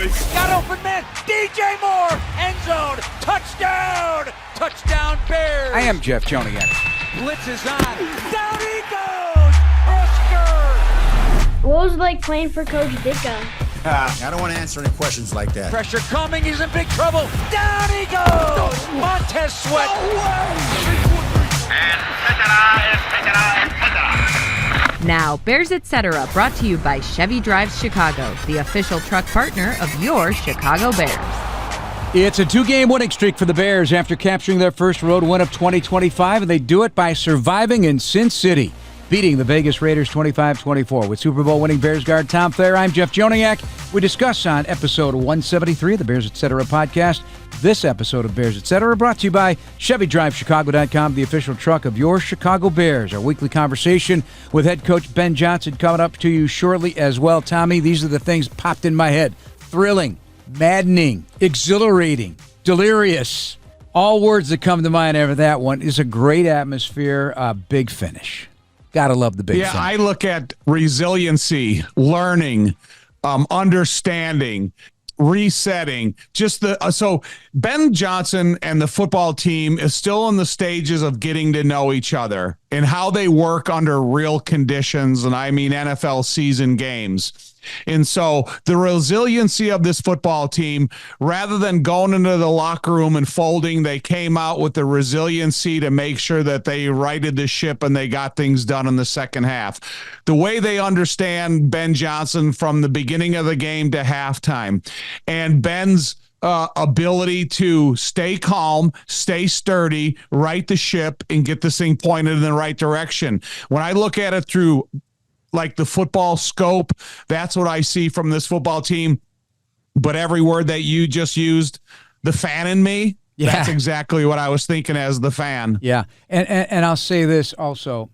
Got open man. DJ Moore. End zone. Touchdown. Touchdown Bears. I am Jeff Joniak. Blitz is on. Down he goes. Oscar. What was it like playing for Coach Ditka? I don't want to answer any questions like that. Pressure coming. He's in big trouble. Down he goes. Montez Sweat. Now, Bears Etc. brought to you by Chevy Drives Chicago, the official truck partner of your Chicago Bears. It's a 2-game winning streak for the Bears after capturing their first road win of 2025, and they do it by surviving in Sin City, beating the Vegas Raiders 25-24. With Super Bowl winning Bears guard Tom Thayer, I'm Jeff Joniak. We discuss on episode 173 of the Bears Etc. podcast. This episode of Bears Etc. brought to you by ChevyDriveChicago.com, the official truck of your Chicago Bears. Our weekly conversation with head coach Ben Johnson coming up to you shortly as well. Tommy, these are the things popped in my head. Thrilling, maddening, exhilarating, delirious. All words that come to mind after that one. Is a great atmosphere, big finish. Gotta love the big finish. I look at resiliency, learning, understanding, resetting, so Ben Johnson and the football team is still in the stages of getting to know each other and how they work under real conditions, and I mean NFL season games. And so the resiliency of this football team, rather than going into the locker room and folding, they came out with the resiliency to make sure that they righted the ship and they got things done in the second half. The way they understand Ben Johnson from the beginning of the game to halftime, and Ben's ability to stay calm, stay sturdy, right the ship, and get this thing pointed in the right direction. When I look at it through like the football scope, that's what I see from this football team. But every word that you just used, the fan in me, that's exactly what I was thinking as the fan. Yeah, and I'll say this also.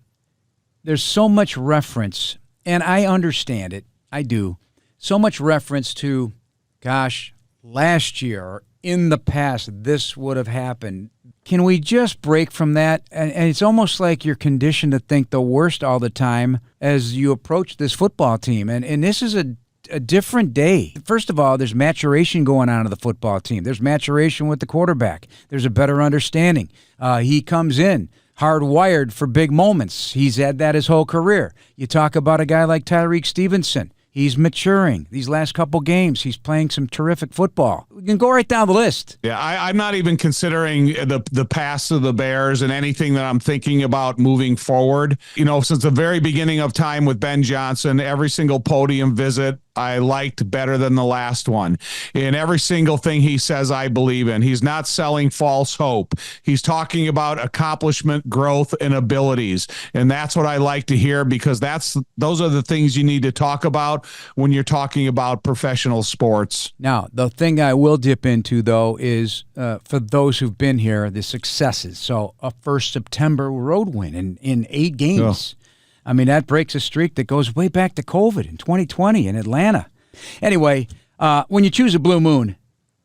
There's so much reference, and I understand it. I do. So much reference to, gosh, last year or in the past, this would have happened. Can we just break from that? And it's almost like you're conditioned to think the worst all the time as you approach this football team. And this is a different day. First of all, there's maturation going on in the football team. There's maturation with the quarterback. There's a better understanding. He comes in hardwired for big moments. He's had that his whole career. You talk about a guy like Tyreek Stevenson. He's maturing. These last couple games, he's playing some terrific football. We can go right down the list. Yeah, I'm not even considering the past of the Bears and anything that I'm thinking about moving forward. You know, since the very beginning of time with Ben Johnson, every single podium visit I liked better than the last one. In every single thing he says, I believe in. He's not selling false hope. He's talking about accomplishment, growth, and abilities. And that's what I like to hear, because those are the things you need to talk about when you're talking about professional sports. Now, the thing I will dip into, though, is for those who've been here, the successes. So a first September road win in 8 games. I mean, that breaks a streak that goes way back to COVID in 2020 in Atlanta. Anyway, when you choose a Blue Moon,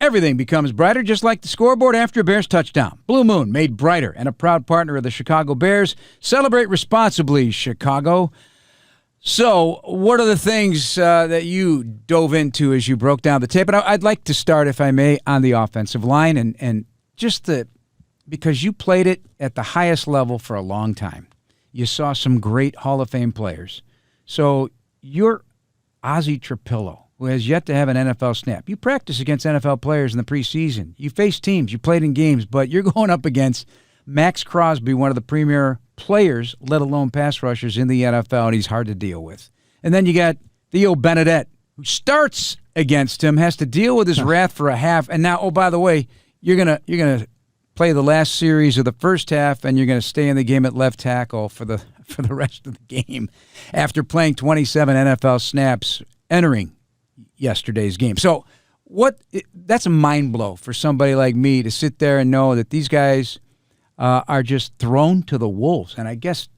everything becomes brighter, just like the scoreboard after a Bears touchdown. Blue Moon, made brighter, and a proud partner of the Chicago Bears. Celebrate responsibly, Chicago. So what are the things that you dove into as you broke down the tape? And I'd like to start, if I may, on the offensive line, and just because you played it at the highest level for a long time. You saw some great Hall of Fame players. So you're Ozzie Trapillo, who has yet to have an NFL snap. You practice against NFL players in the preseason. You face teams. You played in games. But you're going up against Max Crosby, one of the premier players, let alone pass rushers in the NFL, and he's hard to deal with. And then you got Theo Benedette, who starts against him, has to deal with his wrath for a half. And now, oh, by the way, you're gonna play the last series of the first half, and you're going to stay in the game at left tackle for the rest of the game after playing 27 NFL snaps entering yesterday's game. So that's a mind blow for somebody like me to sit there and know that these guys are just thrown to the wolves. And I guess,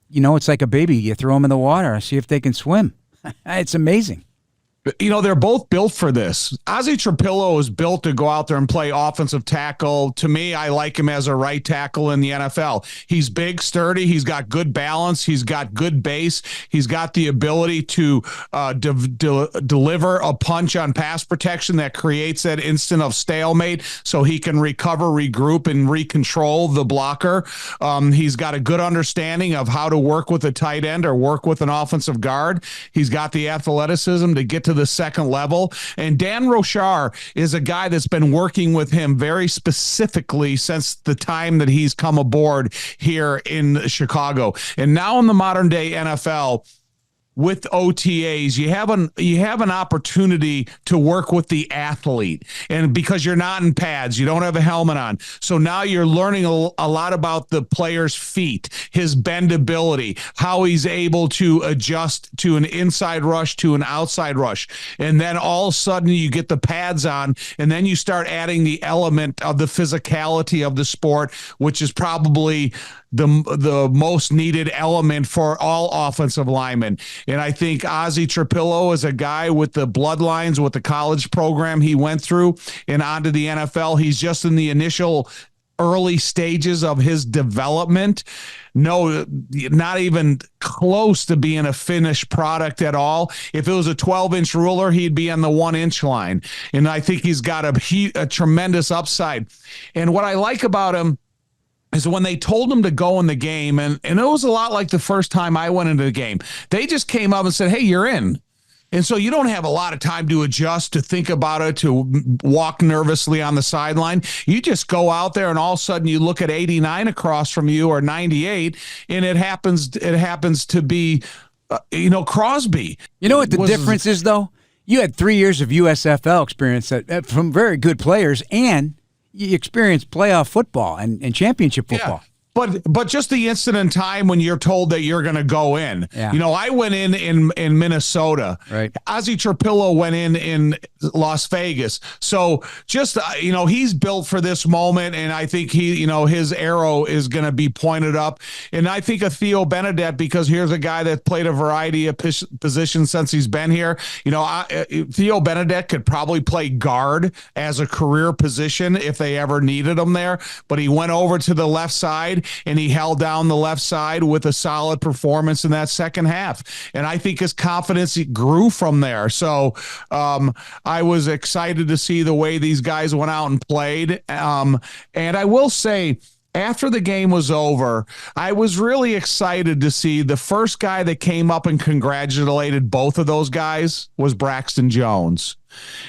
it's like a baby. You throw them in the water and see if they can swim. It's amazing. They're both built for this. Ozzie Trapillo is built to go out there and play offensive tackle. To me, I like him as a right tackle in the NFL. He's big, sturdy. He's got good balance. He's got good base. He's got the ability to deliver a punch on pass protection that creates that instant of stalemate so he can recover, regroup, and recontrol the blocker. He's got a good understanding of how to work with a tight end or work with an offensive guard. He's got the athleticism to get to the second level. And Dan Rochar is a guy that's been working with him very specifically since the time that he's come aboard here in Chicago. And now in the modern day NFL, with OTAs, you have an opportunity to work with the athlete, and because you're not in pads, you don't have a helmet on. So now you're learning a lot about the player's feet, his bendability, how he's able to adjust to an inside rush to an outside rush. And then all of a sudden you get the pads on, and then you start adding the element of the physicality of the sport, which is probably the most needed element for all offensive linemen. And I think Ozzie Trapillo is a guy with the bloodlines, with the college program he went through and onto the NFL. He's just in the initial early stages of his development. No, not even close to being a finished product at all. If it was a 12-inch ruler, he'd be on the 1-inch line. And I think he's got a tremendous upside. And what I like about him is when they told him to go in the game, and it was a lot like the first time I went into the game. They just came up and said, hey, you're in. And so you don't have a lot of time to adjust, to think about it, to walk nervously on the sideline. You just go out there, and all of a sudden you look at 89 across from you, or 98, and it happens to be, Crosby. You know what the difference is, though? You had 3 years of USFL experience from very good players, and you experienced playoff football and championship football. Yeah. But just the instant in time when you're told that you're going to go in. Yeah. I went in Minnesota. Right. Ozzie Trapillo went in Las Vegas. So just, he's built for this moment, and I think his arrow is going to be pointed up. And I think of Theo Benedette, because here's a guy that played a variety of positions since he's been here. Theo Benedette could probably play guard as a career position if they ever needed him there, but he went over to the left side, and he held down the left side with a solid performance in that second half. And I think his confidence grew from there. So I was excited to see the way these guys went out and played. And I will say, after the game was over, I was really excited to see the first guy that came up and congratulated both of those guys was Braxton Jones.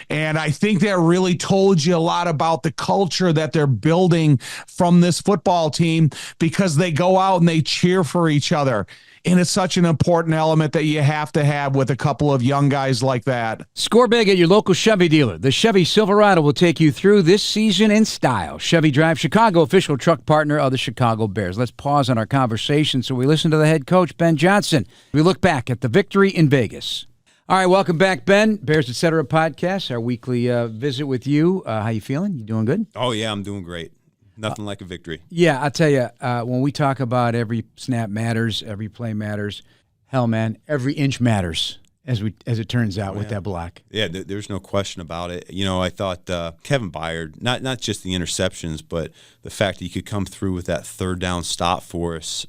And I think that really told you a lot about the culture that they're building from this football team, because they go out and they cheer for each other. And it's such an important element that you have to have with a couple of young guys like that. Score big at your local Chevy dealer. The Chevy Silverado will take you through this season in style. Chevy Drive Chicago, official truck partner of the Chicago Bears. Let's pause on our conversation so we listen to the head coach, Ben Johnson. We look back at the victory in Vegas. All right, welcome back, Ben. Bears Etc. podcast, our weekly visit with you. How you feeling? You doing good? Oh, yeah, I'm doing great. Nothing like a victory. Yeah, I'll tell you, when we talk about every snap matters, every play matters, hell, man, every inch matters, as it turns out with that block. Yeah, there's no question about it. I thought Kevin Byard, not just the interceptions, but the fact that he could come through with that third down stop for us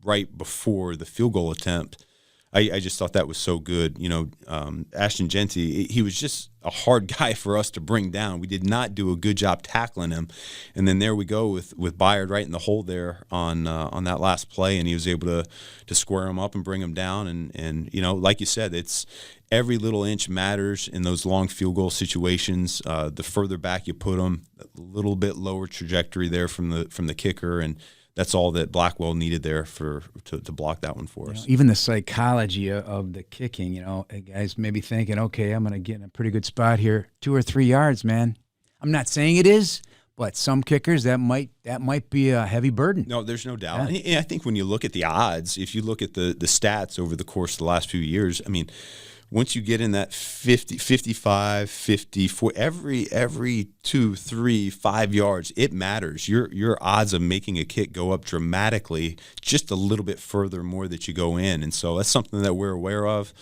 right before the field goal attempt. I just thought that was so good. Ashton Genty, he was just a hard guy for us to bring down. We did not do a good job tackling him. And then there we go with Byard right in the hole there on that last play, and he was able to square him up and bring him down. And like you said, it's every little inch matters in those long field goal situations. The further back you put them, a little bit lower trajectory there from the kicker, and that's all that Blackwell needed there to block that one for us. Even the psychology of the kicking, guys maybe thinking, okay, I'm going to get in a pretty good spot here, 2 or 3 yards, man. I'm not saying it is, but some kickers, that might be a heavy burden. No, there's no doubt. Yeah. And I think when you look at the odds, if you look at the stats over the course of the last few years, I mean, once you get in that 50, 55, 54, every 2, 3, 5 yards, it matters. Your odds of making a kick go up dramatically, just a little bit further more that you go in. And so that's something that we're aware of.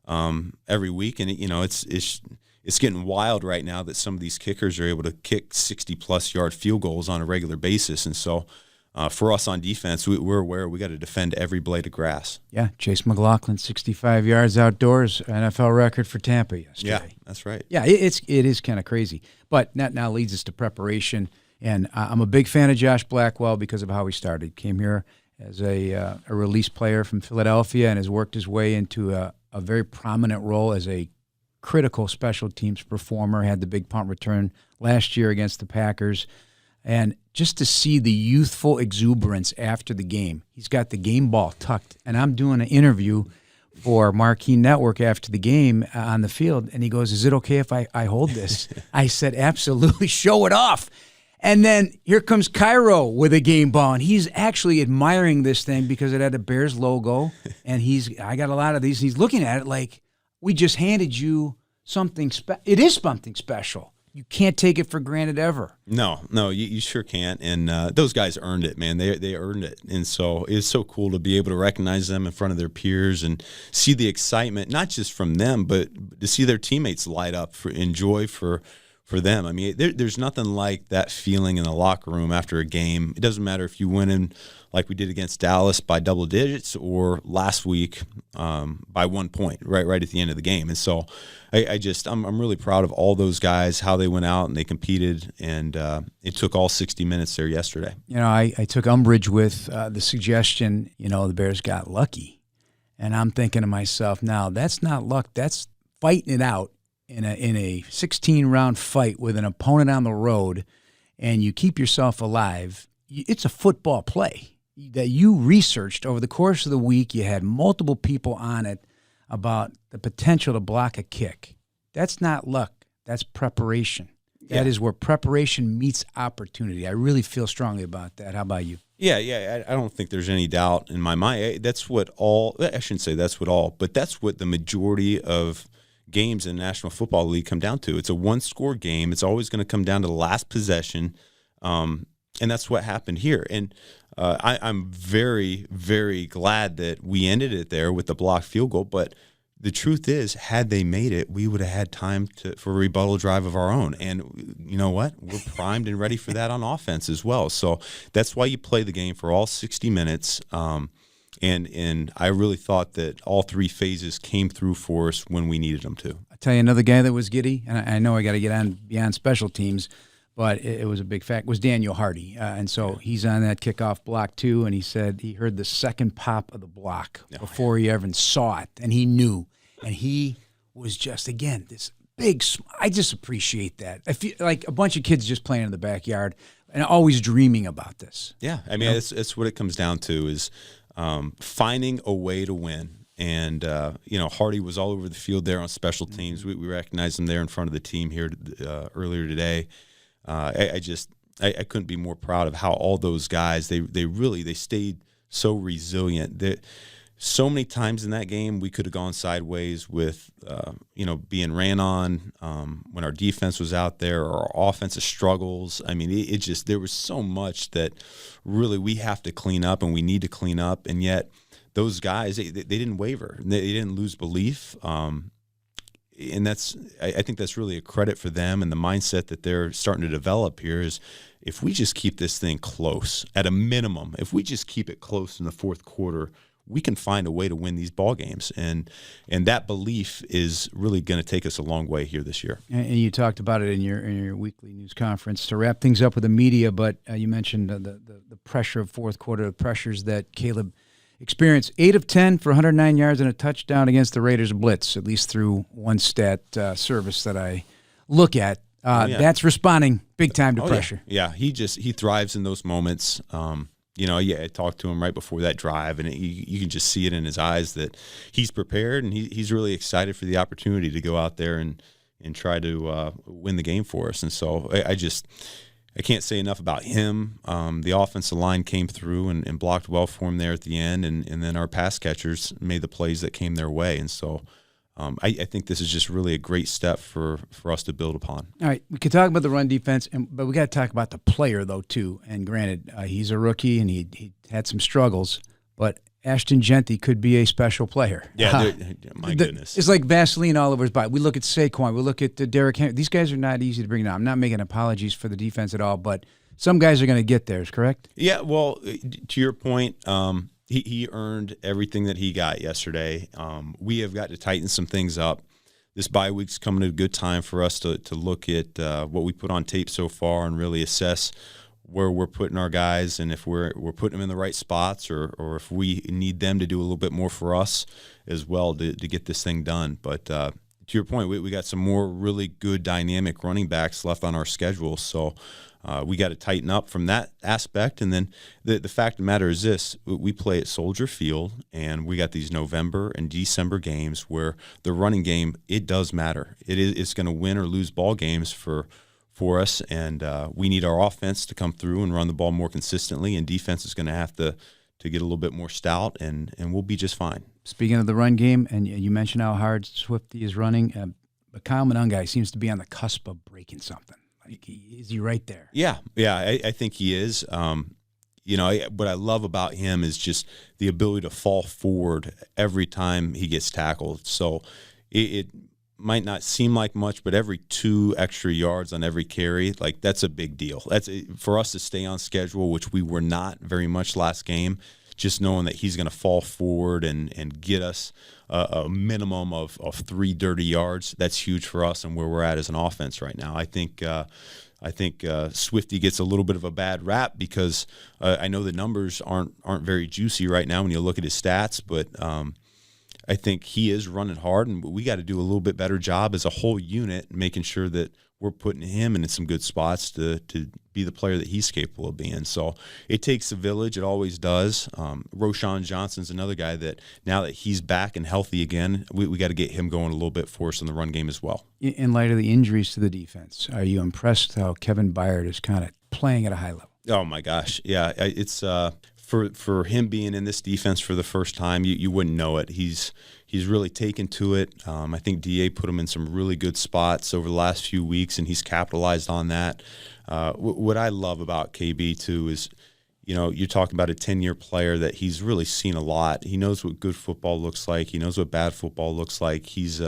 every week, and it's getting wild right now that some of these kickers are able to kick 60-plus yard field goals on a regular basis, and so. For us on defense, we're aware we got to defend every blade of grass. Yeah, Chase McLaughlin, 65 yards outdoors, NFL record for Tampa yesterday. Yeah, that's right. Yeah, it is kind of crazy. But that now leads us to preparation, and I'm a big fan of Josh Blackwell because of how he started. Came here as a release player from Philadelphia and has worked his way into a very prominent role as a critical special teams performer. Had the big punt return last year against the Packers. And just to see the youthful exuberance after the game. He's got the game ball tucked. And I'm doing an interview for Marquee Network after the game on the field. And he goes, is it okay if I hold this? I said, absolutely, show it off. And then here comes Cairo with a game ball. And he's actually admiring this thing because it had a Bears logo. And I got a lot of these. And he's looking at it like, we just handed you something it is something special. You can't take it for granted ever. No, you sure can't. And those guys earned it, man. They earned it. And so it's so cool to be able to recognize them in front of their peers and see the excitement, not just from them, but to see their teammates light up in joy for them. I mean, there's nothing like that feeling in the locker room after a game. It doesn't matter if you win in like we did against Dallas by double digits or last week by 1 point, right at the end of the game. And so I'm really proud of all those guys, how they went out and they competed, and it took all 60 minutes there yesterday. You know, I took umbrage with the suggestion, the Bears got lucky. And I'm thinking to myself, now that's not luck, that's fighting it out in a 16-round fight with an opponent on the road, and you keep yourself alive. It's a football play that you researched over the course of the week. You had multiple people on it about the potential to block a kick. That's not luck. That's preparation. That is where preparation meets opportunity. I really feel strongly about that. How about you? Yeah. I don't think there's any doubt in my mind. I shouldn't say that's what the majority of games in the National Football League come down to. It's a one-score game. It's always going to come down to the last possession, and that's what happened here. And I'm very, very glad that we ended it there with the blocked field goal. But the truth is, had they made it, we would have had time for a rebuttal drive of our own. And you know what? We're primed and ready for that on offense as well. So that's why you play the game for all 60 minutes. And I really thought that all three phases came through for us when we needed them to. I'll tell you another guy that was giddy, and I know I got to get on beyond special teams, but it was a big fact, was Daniel Hardy. And so he's on that kickoff block too, and he said he heard the second pop of the block before he ever saw it, and he knew. And he was just, again, this big – I just appreciate that. I feel like a bunch of kids just playing in the backyard and always dreaming about this. Yeah, I mean, it's what it comes down to is finding a way to win. And, Hardy was all over the field there on special teams. We recognized him there in front of the team here earlier today. I couldn't be more proud of how all those guys, they stayed so resilient. So many times in that game we could have gone sideways with, being ran on when our defense was out there or our offensive struggles. I mean, there was so much that really we have to clean up and we need to clean up. And yet those guys, they didn't waver. They didn't lose belief. And I think that's really a credit for them, and the mindset that they're starting to develop here is if we just keep this thing close, at a minimum, if we just keep it close in the fourth quarter, we can find a way to win these ball games, and that belief is really going to take us a long way here this year. And you talked about it in your weekly news conference. To wrap things up with the media, but you mentioned the pressure of fourth quarter, the pressures that Caleb experienced. 8 of 10 for 109 yards and a touchdown against the Raiders blitz, at least through one stat service that I look at. That's responding big time to pressure. Yeah, he thrives in those moments. I talked to him right before that drive, and you can just see it in his eyes that he's prepared and he's really excited for the opportunity to go out there and try to win the game for us. And so I can't say enough about him. The offensive line came through and blocked well for him there at the end, and then our pass catchers made the plays that came their way. And so I think this is just really a great step for us to build upon. All right, we could talk about the run defense, but we got to talk about the player, though, too. And granted, he's a rookie, and he had some struggles. But Ashton Genty could be a special player. Yeah, my goodness. It's like Vaseline all over his body. We look at Saquon. We look at Derrick Henry. These guys are not easy to bring down. I'm not making apologies for the defense at all, but some guys are going to get theirs, correct? Yeah, well, to your point, he earned everything that he got yesterday. We have got to tighten some things up. This bye week's coming at a good time for us to look at what we put on tape so far and really assess where we're putting our guys and if we're putting them in the right spots or if we need them to do a little bit more for us as well to get this thing done. But to your point, we got some more really good dynamic running backs left on our schedule, so we got to tighten up from that aspect. And then the fact of the matter is this: we play at Soldier Field, and we got these November and December games where the running game, it does matter. It's going to win or lose ball games for us, and we need our offense to come through and run the ball more consistently, and defense is going to have to get a little bit more stout, and we'll be just fine. Speaking of the run game, and you mentioned how hard Swifty is running, but Kyle Monungai seems to be on the cusp of breaking something. Like, is he right there? Yeah, I think he is. What I love about him is just the ability to fall forward every time he gets tackled. So it might not seem like much, but every 2 extra yards on every carry, like, that's a big deal. That's for us to stay on schedule, which we were not very much last game. Just knowing that he's going to fall forward and get us a minimum of 3 dirty yards, that's huge for us and where we're at as an offense right now. I think Swifty gets a little bit of a bad rap because I know the numbers aren't very juicy right now when you look at his stats, but I think he is running hard, and we got to do a little bit better job as a whole unit, making sure that we're putting him in some good spots to be the player that he's capable of being. So it takes a village. It always does. Roschon Johnson's another guy that now that he's back and healthy again, we got to get him going a little bit for us in the run game as well. In light of the injuries to the defense, are you impressed how Kevin Byard is kind of playing at a high level? Oh, my gosh. Yeah, it's for him being in this defense for the first time, you wouldn't know it. He's really taken to it. I think DA put him in some really good spots over the last few weeks, and he's capitalized on that. What I love about KB, too, is, you're talking about a 10-year player that he's really seen a lot. He knows what good football looks like. He knows what bad football looks like. He's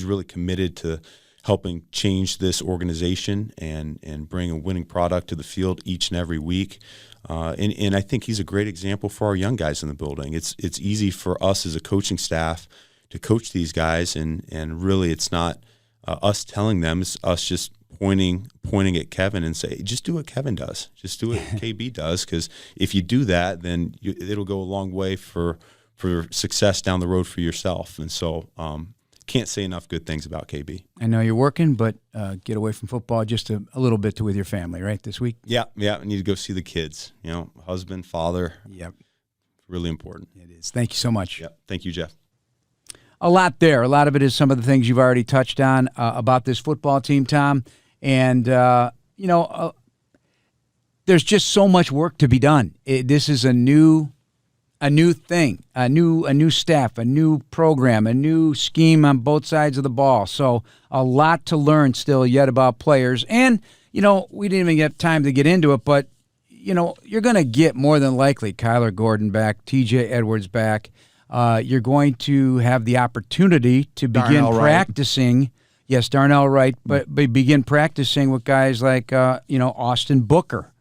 really committed to helping change this organization and bring a winning product to the field each and every week. And I think he's a great example for our young guys in the building. It's easy for us as a coaching staff to coach these guys, and really it's not us telling them, it's us just pointing at Kevin and say, just do what Kevin does. Just do what KB does, because if you do that, then it'll go a long way for success down the road for yourself. And so can't say enough good things about KB. I know you're working, but get away from football just a little bit with your family, right, this week? Yeah. I need to go see the kids. Husband, father. Yep. Really important. It is. Thank you so much. Yeah. Thank you, Jeff. A lot there. A lot of it is some of the things you've already touched on about this football team, Tom. And, there's just so much work to be done. This is a new thing, a new staff, a new program, a new scheme on both sides of the ball. So a lot to learn still yet about players. And, we didn't even get time to get into it, but, you're going to get more than likely Kyler Gordon back, TJ Edwards back. You're going to have the opportunity to begin practicing. Wright. Yes, Darnell Wright, but begin practicing with guys like, Austin Booker.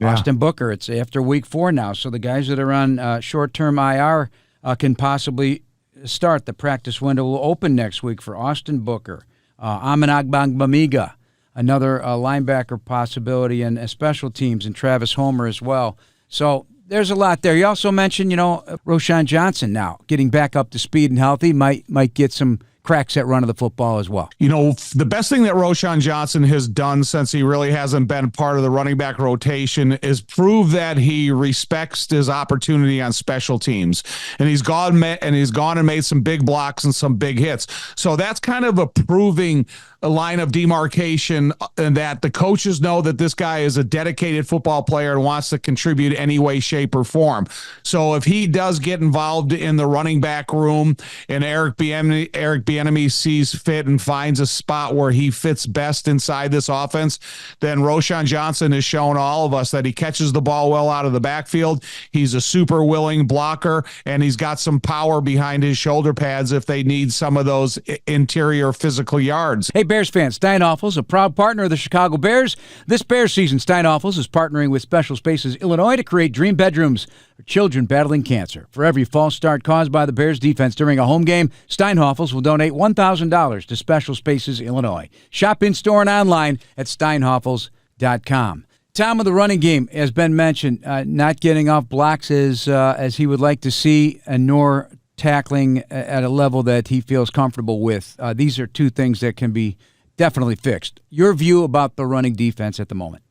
Yeah. Austin Booker, it's after week 4 now, so the guys that are on short-term IR can possibly start. The practice window will open next week for Austin Booker. Amin Agbangbamiga, another linebacker possibility, and special teams, and Travis Homer as well. So there's a lot there. You also mentioned, Roschon Johnson now getting back up to speed and healthy might get some cracks at run of the football as well. The best thing that Roschon Johnson has done since he really hasn't been part of the running back rotation is prove that he respects his opportunity on special teams. And he's gone and made some big blocks and some big hits. So that's kind of a proving a line of demarcation, and that the coaches know that this guy is a dedicated football player and wants to contribute any way, shape, or form. So if he does get involved in the running back room and Eric Bieniemy sees fit and finds a spot where he fits best inside this offense, then Roschon Johnson has shown all of us that he catches the ball well out of the backfield. He's a super willing blocker, and he's got some power behind his shoulder pads if they need some of those interior physical yards. Hey, Bears fans, Steinhoffels, a proud partner of the Chicago Bears. This Bears season, Steinhoffels is partnering with Special Spaces Illinois to create dream bedrooms for children battling cancer. For every false start caused by the Bears defense during a home game, Steinhoffels will donate $1,000 to Special Spaces Illinois. Shop in-store and online at steinhoffels.com. Tom, of the running game, has been mentioned, not getting off blocks as he would like to see, and nor tackling at a level that he feels comfortable with. These are two things that can be definitely fixed. Your view about the running defense at the moment?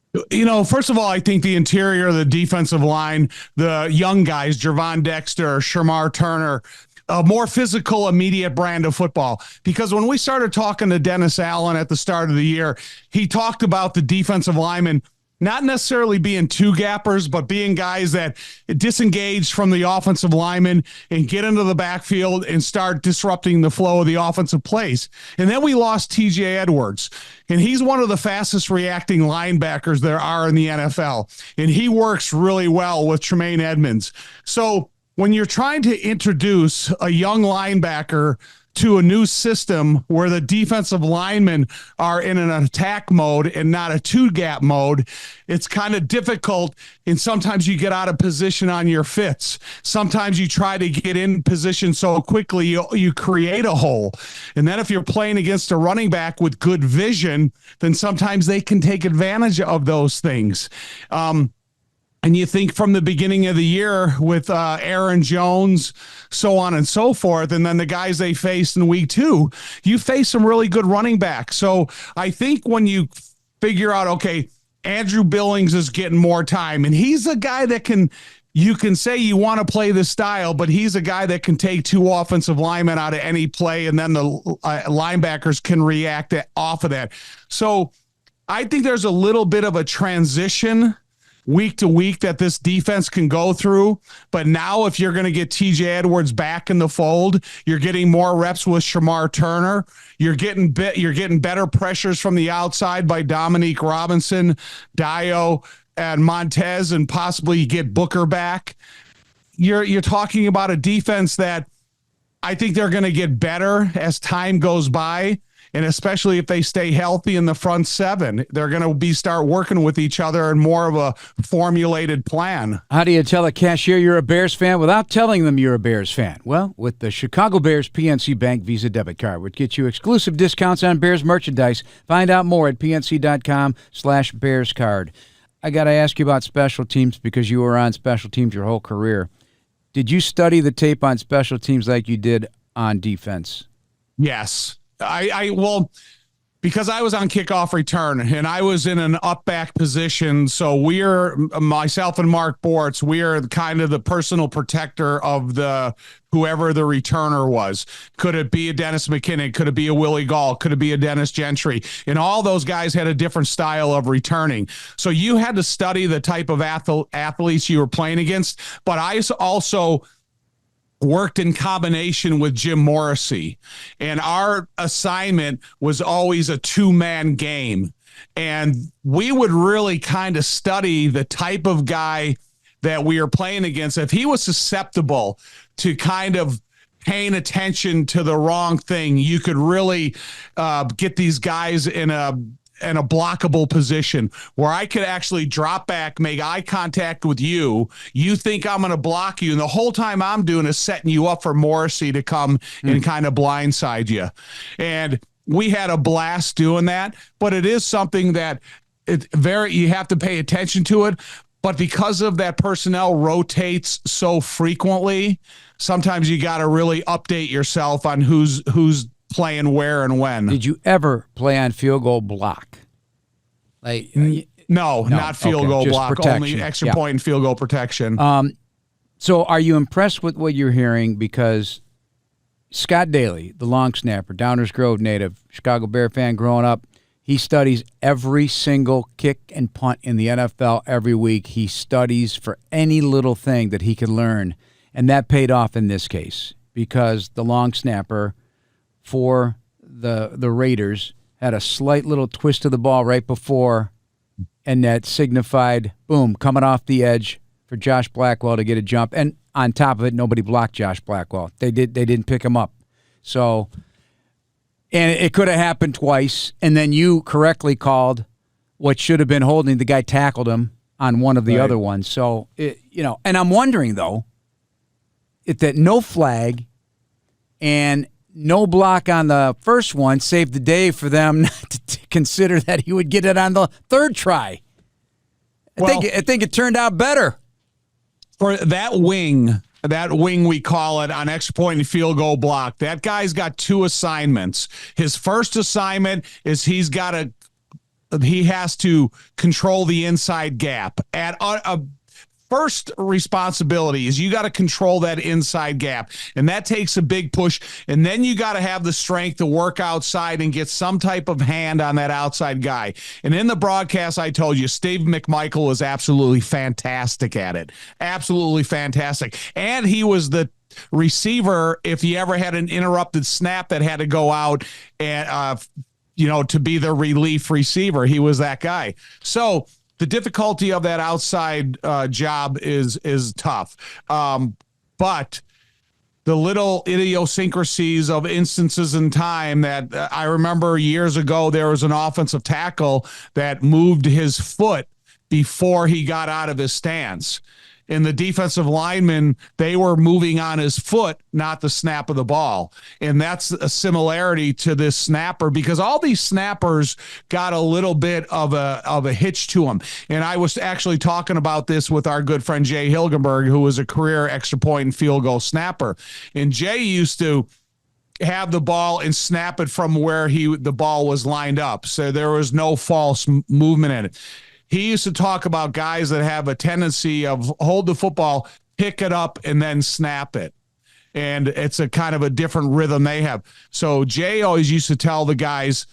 First of all, I think the interior of the defensive line, the young guys, Gervon Dexter, Shamar Turner, a more physical, immediate brand of football. Because when we started talking to Dennis Allen at the start of the year, he talked about the defensive linemen not necessarily being two gappers, but being guys that disengage from the offensive linemen and get into the backfield and start disrupting the flow of the offensive plays. And then we lost TJ Edwards, and he's one of the fastest reacting linebackers there are in the NFL. And he works really well with Tremaine Edmonds. So when you're trying to introduce a young linebacker to a new system where the defensive linemen are in an attack mode and not a two-gap mode, it's kind of difficult, and sometimes you get out of position on your fits. Sometimes you try to get in position so quickly you create a hole. And then if you're playing against a running back with good vision, then sometimes they can take advantage of those things. And you think from the beginning of the year with Aaron Jones, so on and so forth, and then the guys they faced in week 2, you face some really good running backs. So I think when you figure out, okay, Andrew Billings is getting more time, and he's a guy that you can say you want to play this style, but he's a guy that can take 2 offensive linemen out of any play, and then the linebackers can react off of that. So I think there's a little bit of a transition week to week that this defense can go through. But now if you're going to get TJ Edwards back in the fold, you're getting more reps with Shamar Turner. You're getting better pressures from the outside by Dominique Robinson, Dio, and Montez, and possibly you get Booker back. You're talking about a defense that I think they're going to get better as time goes by. And especially if they stay healthy in the front 7, they're going to start working with each other and more of a formulated plan. How do you tell a cashier you're a Bears fan without telling them you're a Bears fan? Well, with the Chicago Bears PNC Bank Visa debit card, which gets you exclusive discounts on Bears merchandise. Find out more at pnc.com/BearsCard. I got to ask you about special teams because you were on special teams your whole career. Did you study the tape on special teams like you did on defense? Yes. Well, because I was on kickoff return and I was in an up back position. So myself and Mark Bortz, we are kind of the personal protector of whoever the returner was. Could it be a Dennis McKinnon? Could it be a Willie Gall? Could it be a Dennis Gentry? And all those guys had a different style of returning. So you had to study the type of athletes you were playing against. But I also worked in combination with Jim Morrissey, and our assignment was always a 2-man game. And we would really kind of study the type of guy that we were playing against. If he was susceptible to kind of paying attention to the wrong thing, you could really get these guys in a blockable position where I could actually drop back, make eye contact with you. You think I'm going to block you, and the whole time I'm doing is setting you up for Morrissey to come and kind of blindside you. And we had a blast doing that, but it is something that you have to pay attention to it. But because of that personnel rotates so frequently, sometimes you got to really update yourself on who's playing where and when. Did you ever play on field goal block? No, not field goal block, protection. only extra point and field goal protection. So are you impressed with what you're hearing? Because Scott Daly, the long snapper, Downers Grove native, Chicago Bear fan growing up, he studies every single kick and punt in the NFL every week. He studies for any little thing that he can learn, and that paid off in this case because the long snapper for the Raiders had a slight little twist of the ball right before, and that signified, boom, coming off the edge for Josh Blackwell to get a jump. And on top of it, nobody blocked Josh Blackwell. They didn't pick him up. So, and it could have happened twice, and then you correctly called what should have been holding. The guy tackled him on one of the other ones. So, and I'm wondering, though, that no flag and no block on the first one saved the day for them not to consider that he would get it on the third try. I think it turned out better. For that wing we call it on extra point and field goal block, that guy's got two assignments. His first assignment is he has to control the inside gap. At a first responsibility is you got to control that inside gap, and that takes a big push, and then you got to have the strength to work outside and get some type of hand on that outside guy. And in the broadcast, I told you, Steve McMichael was absolutely fantastic at it. Absolutely fantastic. And he was the receiver if you ever had an interrupted snap that had to go out and to be the relief receiver. He was that guy. So the difficulty of that outside job is tough. But the little idiosyncrasies of instances in time that I remember years ago, there was an offensive tackle that moved his foot before he got out of his stance. And the defensive linemen, they were moving on his foot, not the snap of the ball. And that's a similarity to this snapper because all these snappers got a little bit of a hitch to them. And I was actually talking about this with our good friend Jay Hilgenberg, who was a career extra point and field goal snapper. And Jay used to have the ball and snap it from where the ball was lined up. So there was no false movement in it. He used to talk about guys that have a tendency of hold the football, pick it up, and then snap it. And it's a kind of a different rhythm they have. So Jay always used to tell the guys,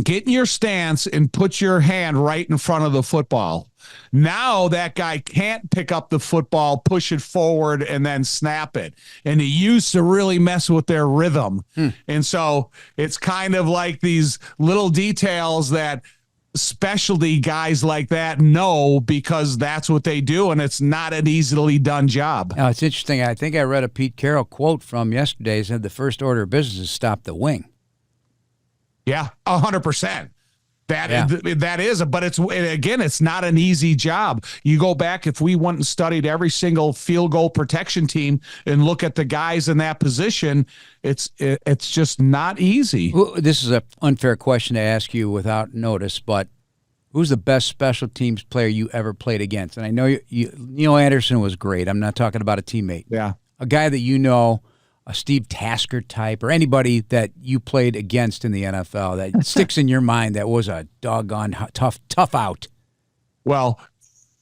get in your stance and put your hand right in front of the football. Now that guy can't pick up the football, push it forward, and then snap it. And he used to really mess with their rhythm. And so it's kind of like these little details that specialty guys like that know because that's what they do, and it's not an easily done job. Now, it's interesting. I think I read a Pete Carroll quote from yesterday. He said the first order of business is stop the wing. Yeah, 100%. That is, but it's not an easy job. You go back, if we went and studied every single field goal protection team and look at the guys in that position, it's just not easy. This is an unfair question to ask you without notice, but who's the best special teams player you ever played against? And I know Neil Anderson was great. I'm not talking about a teammate. Yeah. A guy that a Steve Tasker type, or anybody that you played against in the NFL that sticks in your mind that was a doggone tough out? Well,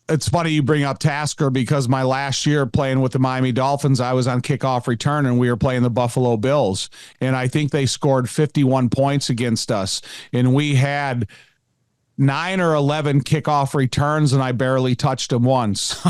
it's funny you bring up Tasker because my last year playing with the Miami Dolphins, I was on kickoff return and we were playing the Buffalo Bills. And I think they scored 51 points against us. And we had 9 or 11 kickoff returns, and I barely touched them once.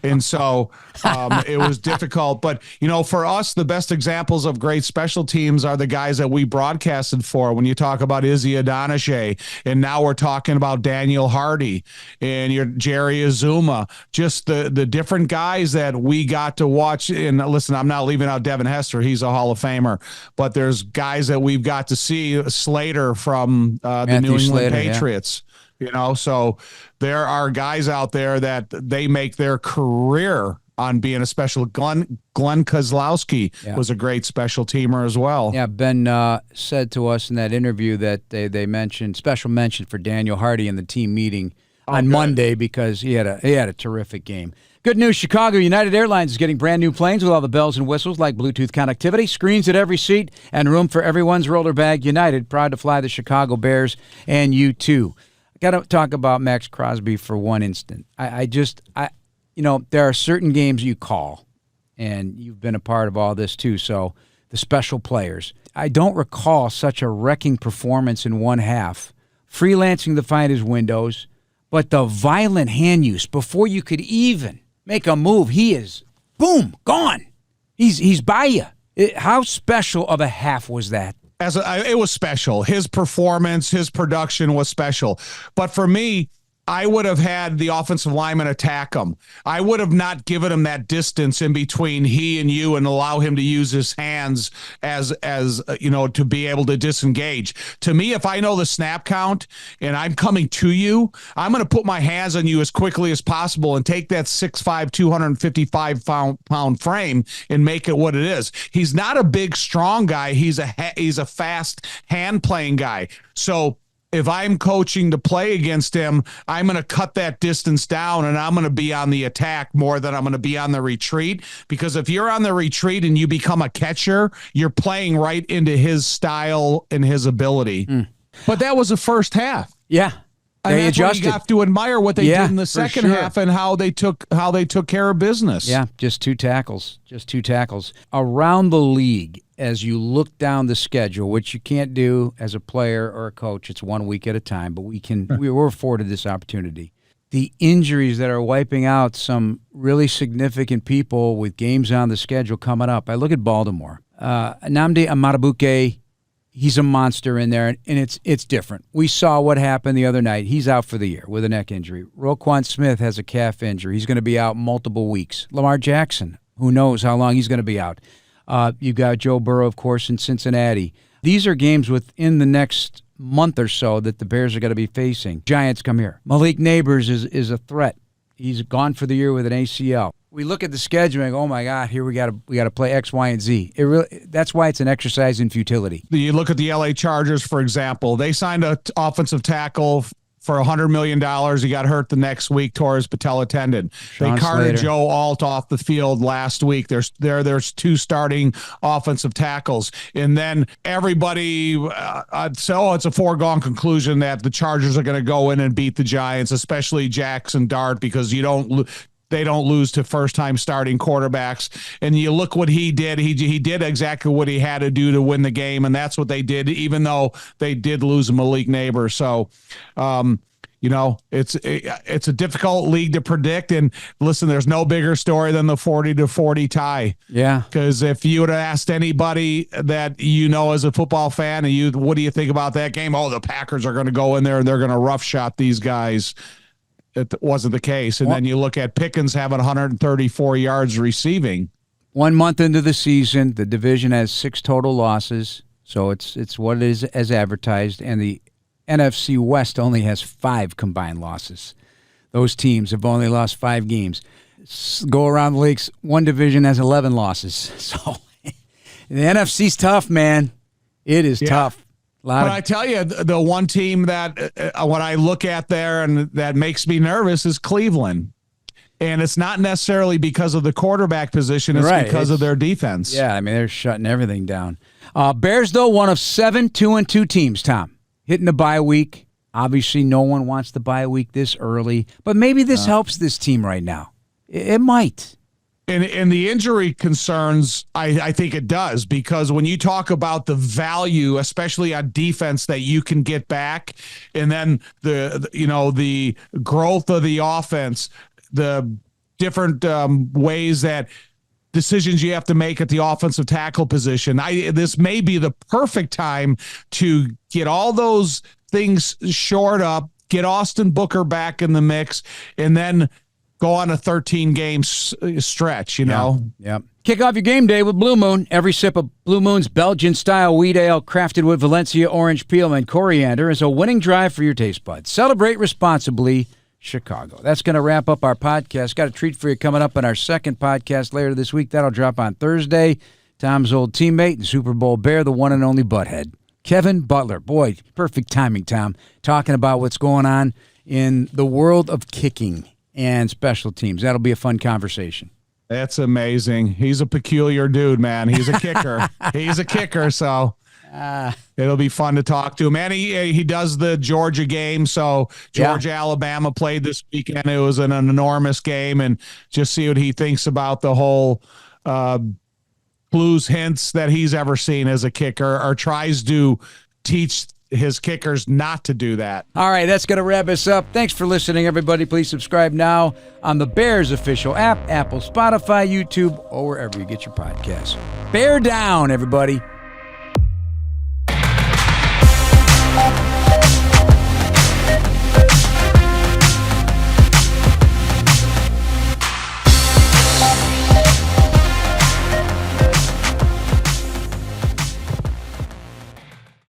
And so it was difficult. But, for us, the best examples of great special teams are the guys that we broadcasted for. When you talk about Izzy Adonijay, and now we're talking about Daniel Hardy and your Jerry Azuma, just the different guys that we got to watch. And listen, I'm not leaving out Devin Hester. He's a Hall of Famer. But there's guys that we've got to see, Slater from the New England Patriots. Yeah. So there are guys out there that they make their career on being a special. Glenn Kozlowski was a great special teamer as well. Yeah, Ben said to us in that interview that they mentioned special mention for Daniel Hardy in the team meeting on Monday because he had a terrific game. Good news, Chicago United Airlines is getting brand new planes with all the bells and whistles like Bluetooth connectivity, screens at every seat, and room for everyone's roller bag. United, proud to fly the Chicago Bears, and you too. Got to talk about Max Crosby for one instant. There are certain games you call, and you've been a part of all this too. So the special players. I don't recall such a wrecking performance in one half. Freelancing to find his windows, but the violent hand use before you could even make a move, he is, boom, gone. He's by you. How special of a half was that? It was special. His performance, his production was special. But for me, I would have had the offensive lineman attack him. I would have not given him that distance in between he and you and allow him to use his hands as to be able to disengage. To me, if I know the snap count and I'm coming to you, I'm going to put my hands on you as quickly as possible and take that 6'5", 255-pound frame and make it what it is. He's not a big, strong guy. He's a fast hand-playing guy. So if I'm coaching to play against him, I'm going to cut that distance down and I'm going to be on the attack more than I'm going to be on the retreat. Because if you're on the retreat and you become a catcher, you're playing right into his style and his ability. But that was the first half. Yeah. They adjusted. You have to admire what they did in the second half and how they took care of business. Yeah, just two tackles. Around the league, as you look down the schedule, which you can't do as a player or a coach, it's 1 week at a time, but we were afforded this opportunity. The injuries that are wiping out some really significant people with games on the schedule coming up. I look at Baltimore. Nnamdi Amarabuke, he's a monster in there, and it's different. We saw what happened the other night. He's out for the year with a neck injury. Roquan Smith has a calf injury. He's going to be out multiple weeks. Lamar Jackson, who knows how long he's going to be out. You've got Joe Burrow, of course, in Cincinnati. These are games within the next month or so that the Bears are going to be facing. Giants come here. Malik Neighbors is a threat. He's gone for the year with an ACL. We look at the schedule and go, oh my God, here we got to play X, Y, and Z. That's why it's an exercise in futility. You look at the LA Chargers, for example. They signed an offensive tackle for $100 million. He got hurt the next week, tore his patella tendon. They carted Joe Alt off the field last week. There's two starting offensive tackles. And then everybody it's a foregone conclusion that the Chargers are going to go in and beat the Giants, especially Jackson Dart, because they don't lose to first-time starting quarterbacks. And you look what he did. He did exactly what he had to do to win the game, and that's what they did, even though they did lose Malik Neighbors. So, it's a difficult league to predict. And listen, there's no bigger story than the 40-40 tie. Yeah. Because if you would have asked anybody that as a football fan, and what do you think about that game? Oh, the Packers are going to go in there and they're going to roughshod these guys. It wasn't the case. And then you look at Pickens having 134 yards receiving. 1 month into the season, the division has 6 total losses, so it's what it is as advertised, and the NFC West only has 5 combined losses. Those teams have only lost 5 games. Go around the leagues, one division has 11 losses. So the NFC's tough, man. It is tough. But I tell you, the one team that when I look at there and that makes me nervous is Cleveland. And it's not necessarily because of the quarterback position. It's because of their defense. Yeah, I mean, they're shutting everything down. Bears, though, one of 7 2-2 teams, Tom. Hitting the bye week. Obviously, no one wants the bye week this early. But maybe this helps this team right now. It might. And the injury concerns, I think it does, because when you talk about the value, especially on defense, that you can get back, and then the growth of the offense, the different ways that decisions you have to make at the offensive tackle position. This may be the perfect time to get all those things shored up, get Austin Booker back in the mix, and then go on a 13-game stretch, Yeah. Kick off your game day with Blue Moon. Every sip of Blue Moon's Belgian-style wheat ale crafted with Valencia orange peel and coriander is a winning drive for your taste buds. Celebrate responsibly, Chicago. That's going to wrap up our podcast. Got a treat for you coming up in our second podcast later this week. That'll drop on Thursday. Tom's old teammate and Super Bowl Bear, the one and only Butthead, Kevin Butler. Boy, perfect timing, Tom, talking about what's going on in the world of kicking and special teams. That'll be a fun conversation. That's amazing. He's a peculiar dude, man. He's a kicker. He's a kicker, so it'll be fun to talk to him. And he does the Georgia game, so Georgia-Alabama played this weekend. It was an enormous game, and just see what he thinks about the whole clues, hints that he's ever seen as a kicker, or tries to teach his kickers not to do that. All right, that's going to wrap us up. Thanks for listening, everybody. Please subscribe now on the Bears official app, Apple, Spotify, YouTube, or wherever you get your podcasts. Bear down, everybody.